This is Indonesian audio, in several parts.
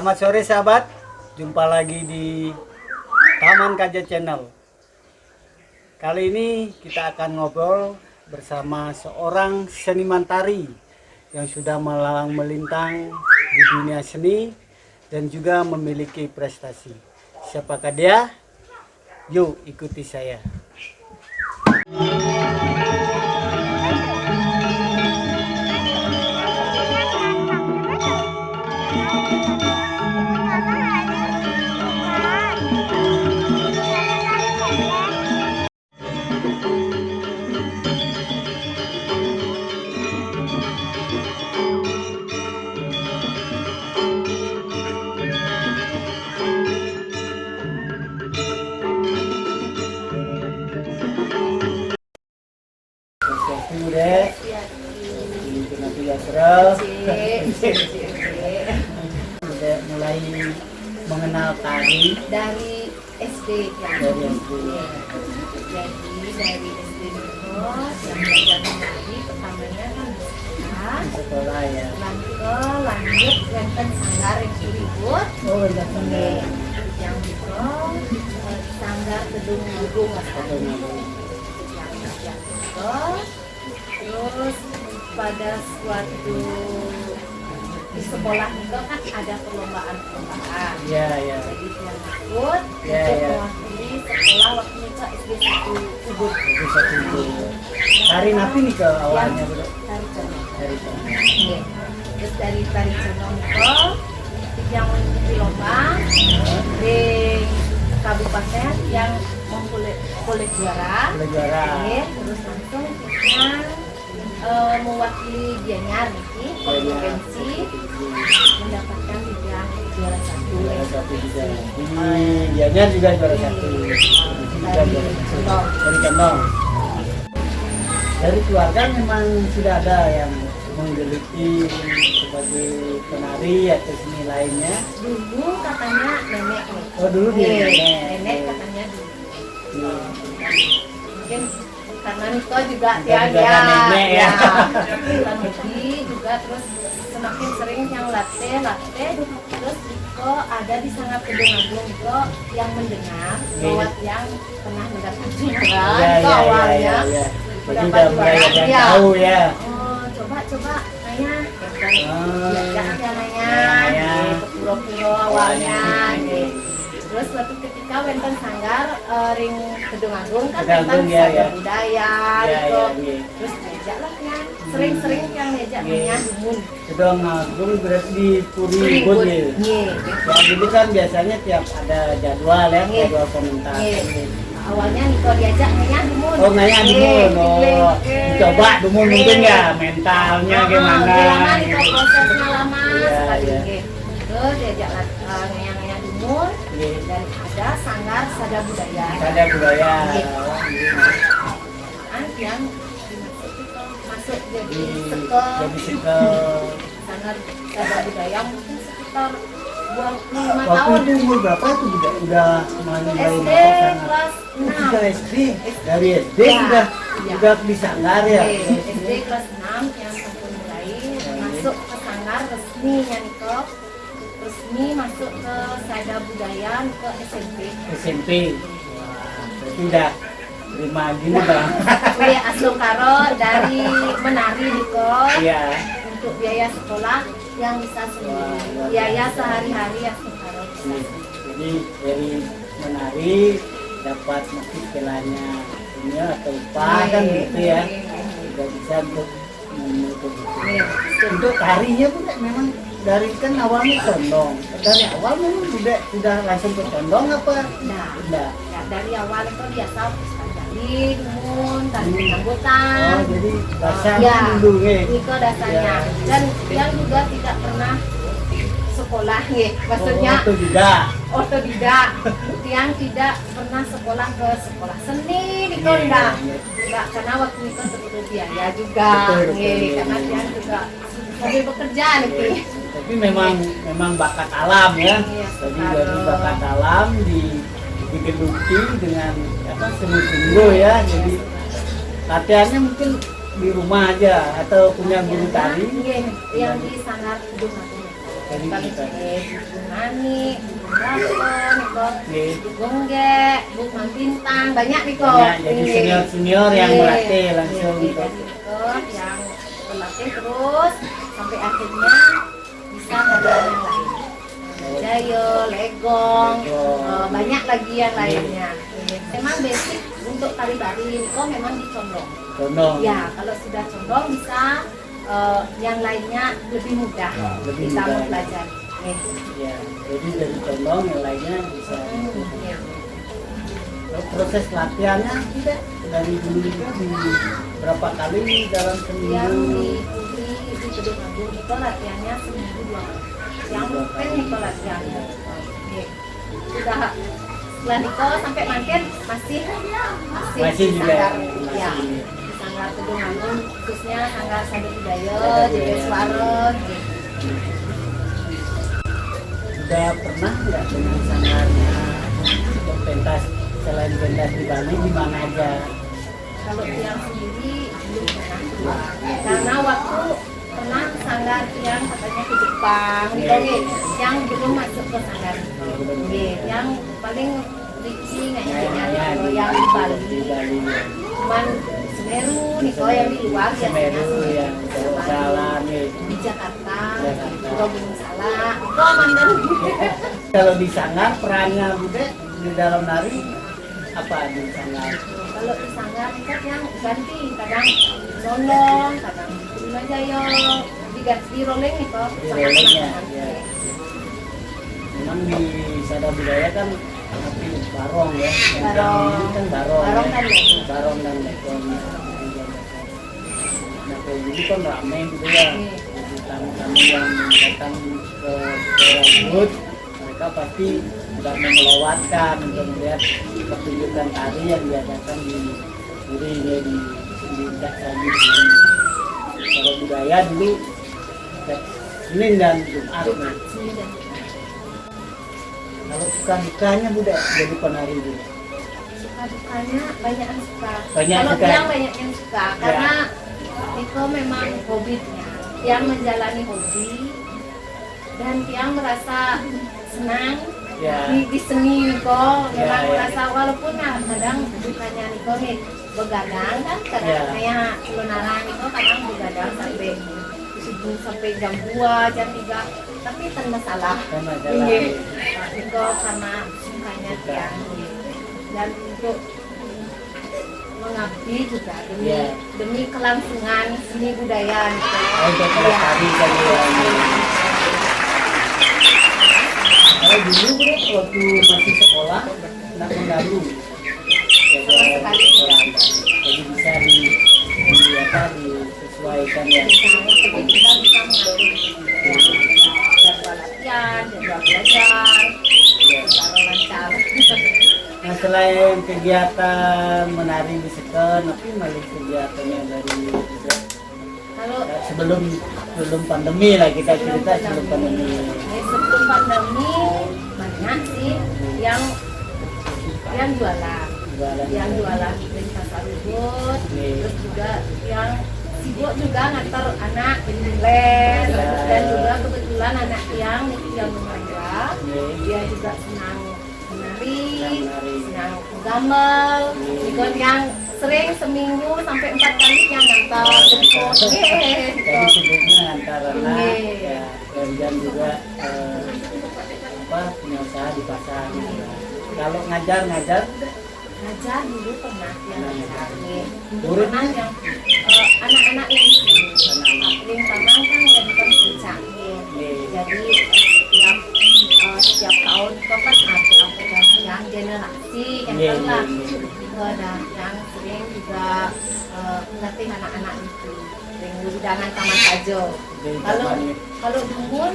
Selamat sore sahabat, jumpa lagi di Taman Kaja Channel. Kali ini kita akan ngobrol bersama seorang seniman tari yang sudah melalang melintang di dunia seni dan juga memiliki prestasi. Siapakah dia? Yuk ikuti saya. Udah, nanti ya terus. Udah mulai mengenal tari dari SD ya. dari SD. Jadi dari SD itu yang belajar menari pertamanya kan Di sekolah ya. lanjut wonten sanggar yang ribut Oh, udah bener. yang itu sanggar gedung agung terus pada suatu di sekolah itu kan ada perlombaan Iya, iya. jadi dia ikut Ya, untuk ya. mewakili sekolah waktu itu SD 1 Ubud. Itu satu itu. Tari napi nih ke awalnya, Bro. Tari Conong. Dari sana. Iya. Terus dari Tari Conong itu yang mengikuti lomba di kabupaten yang boleh juara. Boleh juara. Iya, terus langsung kita mewakili Gianyar nih provinsi mendapatkan bidang juara 1. Juara satu juga. Di Gianyar juga juara satu. Juga juara satu. Dari Kendong. Dari keluarga memang sudah ada yang menggeluti sebagai penari atau seni lainnya. Dulu katanya nenek nih. Oh, dulu dia Iya, nenek. nenek katanya dulu. Iya. Mungkin karena Niko juga Niko dia juga ada nenek ya. Kita hobi juga terus semakin sering yang latih terus Niko ada di sangat gedung agung Niko yang mendengar bahwa yang pernah mendapat juara Iya, Niko iya, awalnya iya, iya. Berarti dapat udah mulai ada yang Iya. tahu ya. Oh, coba Naya Oh. jangan ya Naya Naya. gitu, pura-pura awalnya gitu. Terus suatu ketika wonten sanggar ring gedung agung kan Gedung wonten Agung, ya, ya. sanggar budaya Iya, gitu. iya, iya. Terus diajak lah kan sering-sering yang diajak Iya. Naya dumun. Gedung Agung berarti di Puri Ribut. Bud ya. Iya. Ya dulu kan biasanya tiap ada jadwal ya, Iya. jadwal komentar. Iya. Awalnya Niko diajak Naya dumun. Oh, Naya dumun. Oh, coba dumun mungkin ya mentalnya gimana? Lama Niko prosesnya lama Iya, sekali. iya. Iya. Terus diajak Naya dumun Iya. dan ada sanggar sada budaya. Ada budaya. Iya. Oh, Yang masuk jadi Jadi sekel. sanggar sada budaya mungkin sekitar 25 Waktu tahun. itu umur berapa itu udah mulai SD masuk kelas Sudah 6. SD, dari SD Ya, sudah ya. sudah di sanggar ya. SD kelas 6 yang sampai mulai masuk ke sanggar resminya Niko. Resmi masuk ke sada budaya ke SMP. SMP. Wah, berarti udah terima gini bang. Kuliah asuh karo dari menari Niko. Iya. Untuk biaya sekolah yang bisa sendiri, biaya sehari-hari asuh karo bisa. Jadi dari menari dapat mungkin istilahnya ini atau upah kan gitu ya. Tidak bisa untuk menutup itu. Untuk tarinya pun memang dari kan awalnya condong. Dari awal memang sudah langsung ke condong apa? Nah, Enggak. ya, dari awal itu biasa tari dumun, tari sambutan. Oh, jadi dasarnya Ya, dulu ya. itu dasarnya. Ya. Dan yang juga tidak pernah sekolah ya, maksudnya Oh, itu juga. otodidak. Yang tidak pernah sekolah ke sekolah seni di Iya, Konda. iya. Enggak, karena waktu itu perlu biaya juga. Betul, betul, Iya, iya, karena iya. dia juga hobi bekerja nih. Tapi memang bakat alam ya. Iya, Jadi alam. dari bakat alam digeluti dengan apa sungguh-sungguh ya. Jadi latihannya mungkin di rumah aja atau punya guru tari. Iya, yang di sanggar gedung agung. Jadi Kami kita Bu Nani, Bu Lakon, Nggih. Bu Gongge, Bu Bintang, banyak nih kok. Banyak, jadi senior-senior yang melatih langsung Jadi gitu. yang berlatih terus sampai akhirnya bisa ngadain yang lain. Jayo, Legong, banyak lagi yang lainnya. Memang basic untuk tari bari ini kok memang dicondong. Condong. Ya, kalau sudah condong bisa yang lainnya lebih mudah lebih bisa mudah. mempelajari. Ya, jadi dari condong yang lainnya bisa. Ya. Proses latihannya kita dari dulu itu di berapa kali dalam Yang seminggu? di Gedung Agung itu latihannya seminggu 2 kali. Yang mungkin itu latihannya. Oke. Sudah setelah Niko sampai makin masih Masih di juga, Sanggar. masih. Ya, di Sanggar Gedung Agung khususnya Sanggar Sadu Budaya, Sadu JB Budaya. Suaron. Sudah pernah nggak dengan sangarnya untuk pentas selain pentas di Bali di mana aja? Kalau tiang sendiri belum pernah keluar karena waktu pernah sanggar tiang katanya ke Jepang gitu yang belum masuk ke sanggar itu. Yang paling Riki kayaknya yang di Bali Di Bali. cuman Semeru nih yang di luar biasanya Semeru yang Semeru. jalan nih. Di Jakarta, Jakarta. Pulau Gunung Salak, itu aman dan Kalau di sanggar perannya Bude di dalam nari apa di sanggar? kalau di sanggar itu yang ganti kadang nolong, kadang Lima Jaya, di rolling nih kok. Di rollingnya, ya. Memang di Sada Budaya kan tapi barong ya, yang Barong. kami kan barong, Barong ya. dan lekong. Barong dan lekong. Nah kalau dulu kan ramai gitu ya, jadi tamu-tamu yang datang ke Rambut, mereka pasti tidak mau melewatkan untuk melihat pertunjukan tari yang diadakan di Puri ya, di Candi. Kalau budaya dulu Senin dan Jumat. Nah. Sini dan Kalau suka dukanya Bude jadi penari Bude. suka dukanya banyak yang suka. Banyak Kalau suka. tiang banyak yang suka karena itu memang hobinya. Tiang menjalani hobi dan tiang merasa senang Ya. di seni Niko. Memang Ya. merasa walaupun kadang dukanya Niko nih begadang kan kadang Ya. kayak lunara Niko kadang begadang sampai subuh sampai jam 2 jam 3 tapi tanpa masalah. Kan masalah. Iya. Niko karena sukanya tiang dan untuk mengabdi juga demi Ya. demi kelangsungan seni budaya gitu. Untuk Iya. melestari tadi ya. Kalau dulu Bude waktu masih sekolah nak menggabung. Sama sekali tidak. Jadi bisa disesuaikan ya. Jadi kita bisa mengatur jadwal latihan, jadwal belajar, jadwal lancar. Nah selain kegiatan menari di Seken, tapi malah kegiatannya dari juga Kalau sebelum pandemi lah kita cerita sebelum pandemi. sebelum pandemi banyak sih yang jualan. Yang jualan di pasar Ubud, terus juga yang sibuk juga ngantar anak di les, dan juga kebetulan anak yang remaja, dia juga senang menari, senang gambar, juga yang sering seminggu sampai 4 kali yang ngantar jemput, Jadi sibuknya antara anak, Iya. ya, kemudian juga punya usaha di pasar. Kalau ngajar ngajar dulu pernah yang ngajar nih, Guru? pernah yang anak-anak yang paling taman kan bukan puncak nih, jadi setiap tahun itu kan ada pergantian generasi yang Iya, telah iya, dan yang sering juga melatih anak-anak itu sering hidangan taman sajo. Jadi Kalau taman. kalau dumun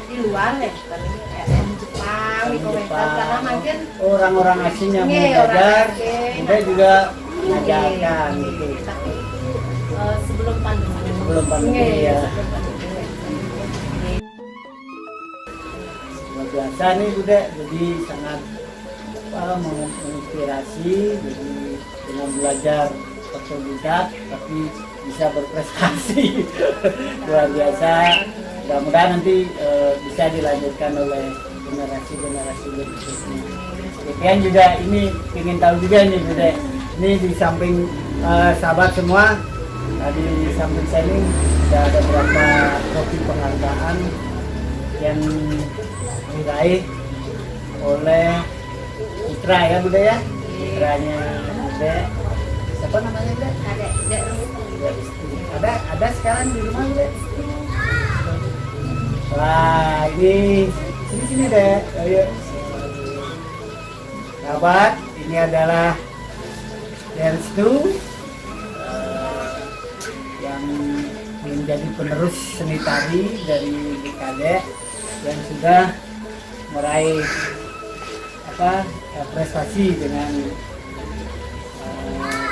di luar ya bukan ini kayak yang Jepang di komentar karena mungkin orang-orang asing yang mau Iya, orang belajar, asing. kita juga mengajarkan gitu. tapi itu sebelum pandemi. Sebelum pandemi, Iya, ya. sebelum pandemi. Luar biasa nih Bude, jadi sangat menginspirasi, jadi dengan belajar otodidak tapi bisa berprestasi luar biasa. mudah-mudahan nanti bisa dilanjutkan oleh generasi-generasi berikutnya. Kemudian juga ini ingin tahu juga nih Bude, ini di samping sahabat semua, tadi di samping saya ini sudah ada beberapa trofi penghargaan yang diraih oleh putra ya Bude ya, putranya Bude. Siapa namanya Bude? Ada sekarang di rumah Bude. Wah ini sini deh, ayo. Sahabat, ini adalah Restu yang menjadi penerus seni tari dari BKD yang sudah meraih prestasi dengan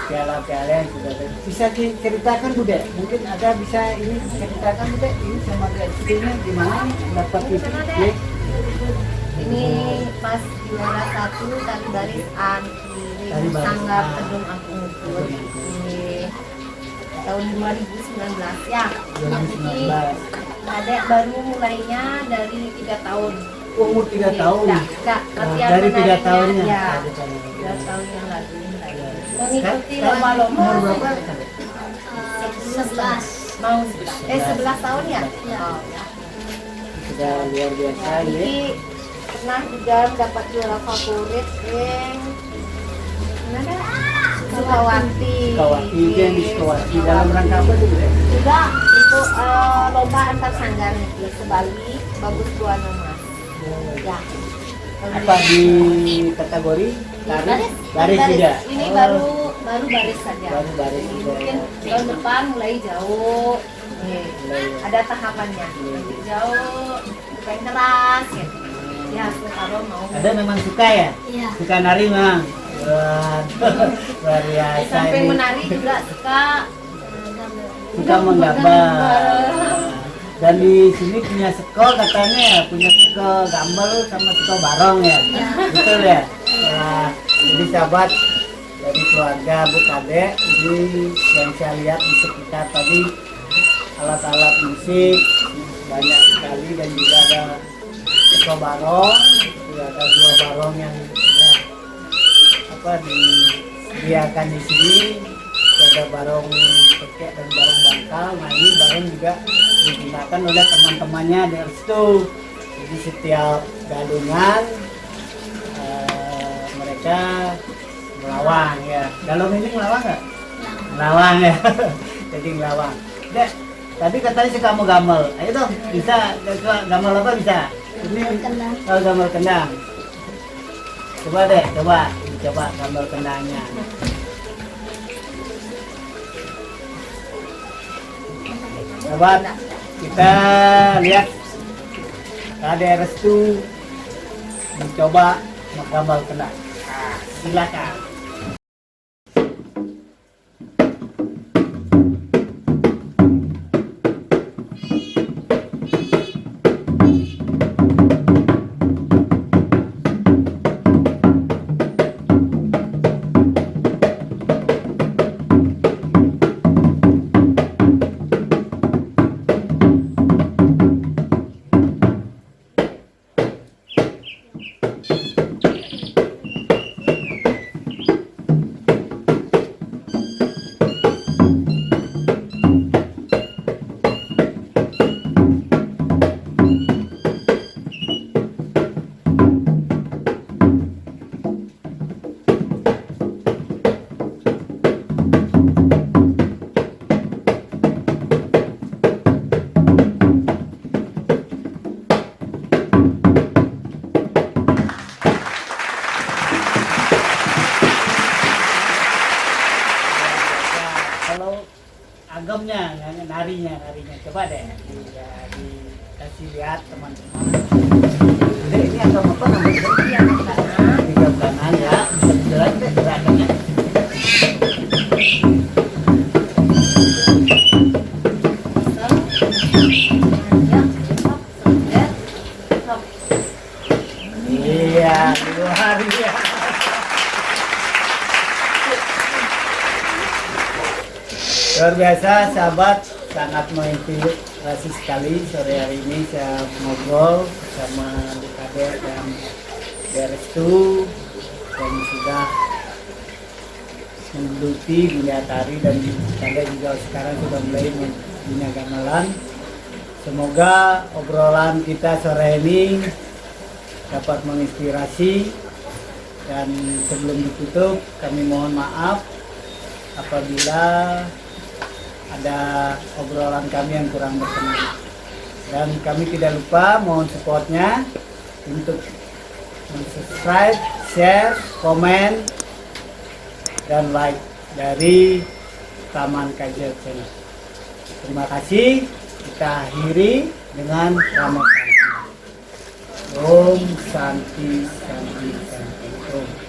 piala-piala yang sudah ada. Bisa diceritakan Bude? Mungkin ada bisa ini ceritakan Bude? Ini sama Restunya gimana dapat itu? Ini pas juara 1 tari baris di Sanggar Kedung Agung Ubud di tahun 2019 ya. 2019. Adek baru mulainya dari 3 tahun. Umur 3 tahun. Enggak, latihan dari 3 menarinya, tahunnya. ya. 3 tahun yang lalu mulai. Mengikuti lomba-lomba. Umur berapa? 11. Mau 11 tahun ya? Oh, ya. Sudah luar biasa ya. Jadi pernah juga dapat juara favorit yang mana? Sukawati. Sukawati itu yang di Sukawati dalam rangka apa tuh Bude? Juga itu lomba antar sanggar nih sebalik bagus tuan mas. Ya. Apa di kategori baris? Baris juga. Ini Oh, baru baris saja. Baru baris juga. Mungkin tahun depan mulai jauh. Nih, ada tahapannya. Lanjut jauh, bukan keras gitu. Ya, kalau mau. Ada memang suka ya? Iya. Suka nari memang. Wah, luar biasa Sampai ini. menari juga suka. Suka menggambar. Dan di sini punya sekol katanya ya, punya sekol gambar sama sekol barong ya. Betul ya? Nah, jadi sahabat dari keluarga Bu Kade, ini yang saya lihat di sekitar tadi alat-alat musik banyak sekali dan juga ada sekol barong, juga ada 2 barong yang sudah disediakan di sini. Ada barong pekek dan barong bangkal. Nah ini barong juga digunakan oleh teman-temannya di Restu. Jadi setiap galungan mereka melawang ya. Galung ini melawang nggak? Melawang ya. Jadi melawang. Dek, tadi katanya sih kamu gamal. Ayo dong, bisa gamal apa bisa? Ini gamal kendang. Coba deh, coba gamal kendangnya. Sahabat, kita lihat Kade Restu mencoba menggambar kendang. Nah, silakan. agamnya, narinya. Coba deh dikasih lihat teman-teman. Ini agam apa namanya? Tiga kanan ya. Bisa dijelaskan deh gerakannya. Iya, luar biasa. Luar biasa, sahabat, sangat inspirasi sekali sore hari ini saya ngobrol bersama Dekader dan Derestu yang sudah menggeluti dunia tari, dan saya juga sekarang sudah mulai dunia gamelan. Semoga obrolan kita sore ini dapat menginspirasi, dan sebelum ditutup kami mohon maaf apabila ada obrolan kami yang kurang berkenan, dan kami tidak lupa mohon supportnya untuk subscribe, share, komen, dan like dari Taman KJ Channel. Terima kasih. Kita akhiri dengan Rama Santi. Om Santi Santi Santi Om.